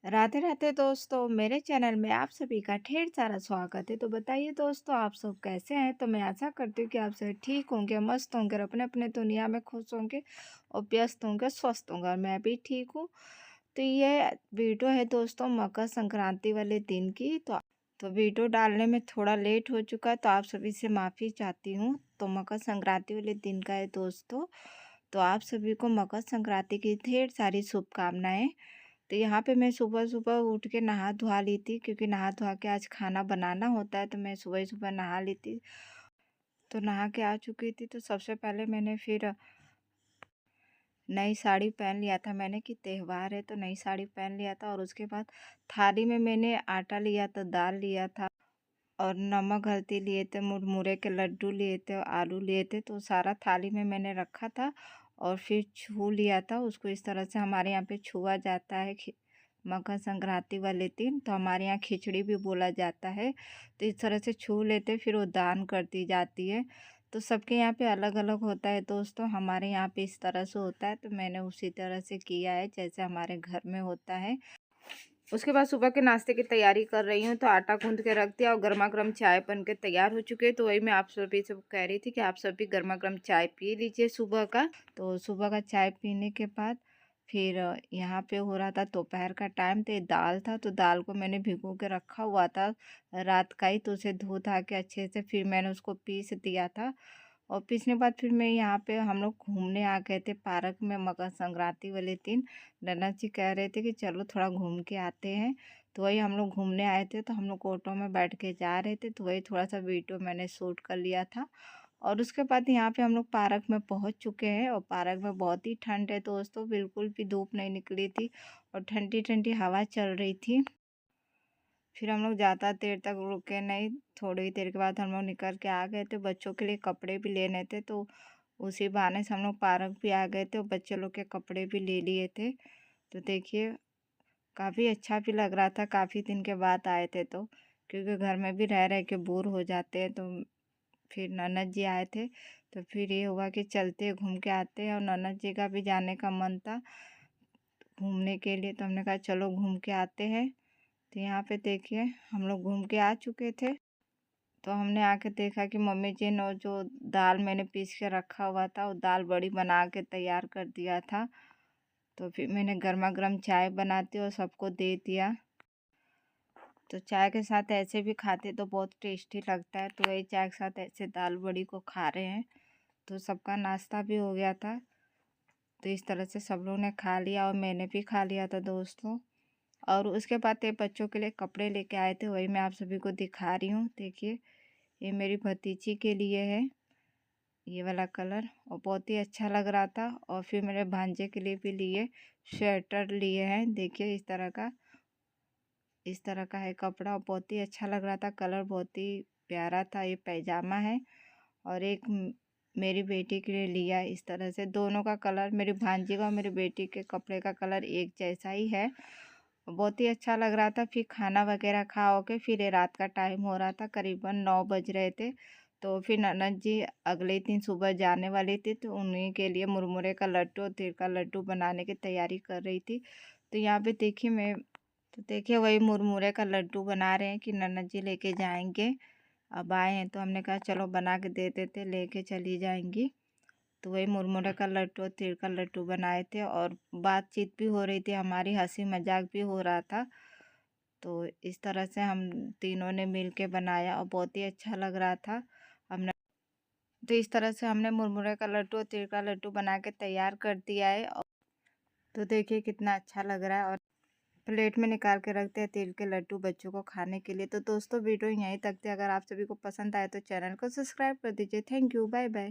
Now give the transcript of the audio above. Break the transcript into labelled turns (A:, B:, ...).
A: राधे राधे दोस्तों, मेरे चैनल में आप सभी का ढेर सारा स्वागत है। तो बताइए दोस्तों, आप सब कैसे हैं? तो मैं आशा करती हूँ कि आप सब ठीक होंगे, मस्त होंगे और अपने अपने दुनिया में खुश होंगे और व्यस्त होंगे, स्वस्थ होंगे और मैं भी ठीक हूँ। तो ये वीडियो है दोस्तों मकर संक्रांति वाले दिन की। तो वीडियो डालने में थोड़ा लेट हो चुका है, तो आप सभी से माफ़ी चाहती हूँ। तो मकर संक्रांति वाले दिन का है दोस्तों। तो आप सभी को मकर संक्रांति की ढेर सारी शुभकामनाएं। तो यहाँ पे मैं सुबह-सुबह उठ के नहा धुआ ली थी, क्योंकि नहा धुआ के आज खाना बनाना होता है, तो मैं सुबह ही सुबह नहा ली थी। तो नहा के आ चुकी थी, तो सबसे पहले मैंने फिर नई साड़ी पहन लिया था मैंने कि त्योहार है, तो नई साड़ी पहन लिया था। और उसके बाद थाली में मैंने आटा लिया था, दाल लिया था और नमक हल्दी लिए थे, मुरमुरे के लड्डू लिए थे और आलू लिए थे। तो सारा थाली में मैंने रखा था और फिर छू लिया था उसको। इस तरह से हमारे यहाँ पे छुआ जाता है मकर संक्रांति वाले दिन। तो हमारे यहाँ खिचड़ी भी बोला जाता है। तो इस तरह से छू लेते, फिर वो दान कर दी जाती है। तो सबके यहाँ पे अलग अलग होता है दोस्तों, हमारे यहाँ पे इस तरह से होता है, तो मैंने उसी तरह से किया है जैसे हमारे घर में होता है। उसके बाद सुबह के नाश्ते की तैयारी कर रही हूँ, तो आटा गूंद के रख दिया और गर्मा गर्म चाय बन के तैयार हो चुके हैं। तो वही मैं आप सभी से कह रही थी कि आप सभी गर्मा गर्म चाय पी लीजिए सुबह का। तो सुबह का चाय पीने के बाद फिर यहाँ पे हो रहा था दोपहर का टाइम, तो ये दाल था, तो दाल को मैंने भिगो के रखा हुआ था रात का ही। तो उसे धो धा के अच्छे से फिर मैंने उसको पीस दिया था। और पीसने के बाद फिर मैं यहाँ पे हम लोग घूमने आ गए थे पार्क में मकर संक्रांति वाले दिन। नन्ना जी कह रहे थे कि चलो थोड़ा घूम के आते हैं। तो वही हम लोग घूमने आए थे, तो हम लोग ऑटो में बैठ के जा रहे थे, तो वही थोड़ा सा वीडियो मैंने शूट कर लिया था। और उसके बाद यहाँ पे हम लोग पार्क में पहुँच चुके हैं और पार्क में बहुत ही ठंड है दोस्तों, बिल्कुल भी धूप नहीं निकली थी और ठंडी ठंडी हवा चल रही थी। फिर हम लोग ज़्यादा देर तक रुके नहीं, थोड़ी देर के बाद हम लोग निकल के आ गए थे। बच्चों के लिए कपड़े भी लेने थे, तो उसी बहाने से हम लोग पार्क भी आ गए थे और बच्चे लोग के कपड़े भी ले लिए थे। तो देखिए, काफ़ी अच्छा भी लग रहा था, काफ़ी दिन के बाद आए थे तो, क्योंकि घर में भी रह रह के बोर हो जाते हैं। तो फिर ननद जी आए थे, तो फिर ये हुआ कि चलते घूम के आते हैं, और ननद जी का भी जाने का मन था घूमने के लिए, तो हमने कहा चलो घूम के आते हैं। तो यहाँ पे देखिए हम लोग घूम के आ चुके थे। तो हमने आके देखा कि मम्मी जी ने वो जो दाल मैंने पीस के रखा हुआ था, वो दाल बड़ी बना के तैयार कर दिया था। तो फिर मैंने गर्मा गर्म चाय बनाती और सबको दे दिया। तो चाय के साथ ऐसे भी खाते तो बहुत टेस्टी लगता है, तो वही चाय के साथ ऐसे दाल बड़ी को खा रहे हैं। तो सबका नाश्ता भी हो गया था। तो इस तरह से सब लोग ने खा लिया और मैंने भी खा लिया था दोस्तों। और उसके बाद ये बच्चों के लिए कपड़े लेके आए थे, वही मैं आप सभी को दिखा रही हूँ। देखिए, ये मेरी भतीजी के लिए है ये वाला कलर, और बहुत ही अच्छा लग रहा था। और फिर मेरे भांजे के लिए भी लिए, स्वेटर लिए हैं। देखिए इस तरह का है कपड़ा, और बहुत ही अच्छा लग रहा था, कलर बहुत ही प्यारा था। ये पैजामा है। और एक मेरी बेटी के लिए लिया इस तरह से, दोनों का कलर, मेरी भांजी का और मेरी बेटी के कपड़े का कलर एक जैसा ही है। बहुत ही अच्छा लग रहा था। फिर खाना वगैरह खा हो के फिर ये रात का टाइम हो रहा था, करीबन 9 बज रहे थे। तो फिर ननद जी अगले दिन सुबह जाने वाली थी, तो उन्हीं के लिए मुरमुरे का लड्डू और तिल का लड्डू बनाने की तैयारी कर रही थी। तो यहाँ पे देखिए तो देखिए वही मुरमुरे का लड्डू बना रहे हैं कि ननद जी लेके जाएंगे। अब आए हैं तो हमने कहा चलो बना के दे देते, लेके चली जाएंगी। तो वही मुरमुरे का लड्डू और तिल का लड्डू बनाए थे, और बातचीत भी हो रही थी हमारी, हंसी मजाक भी हो रहा था। तो इस तरह से हम तीनों ने मिल के बनाया और बहुत ही अच्छा लग रहा था। हमने तो इस तरह से हमने मुरमुरे का लड्डू और तिल का लड्डू बना के तैयार कर दिया है। और तो देखिए कितना अच्छा लग रहा है। और प्लेट में निकाल के रखते हैं तिल के लड्डू बच्चों को खाने के लिए। तो दोस्तों वीडियो यहीं तक थी, अगर आप सभी को पसंद आए तो चैनल को सब्सक्राइब कर दीजिए। Thank you, bye bye.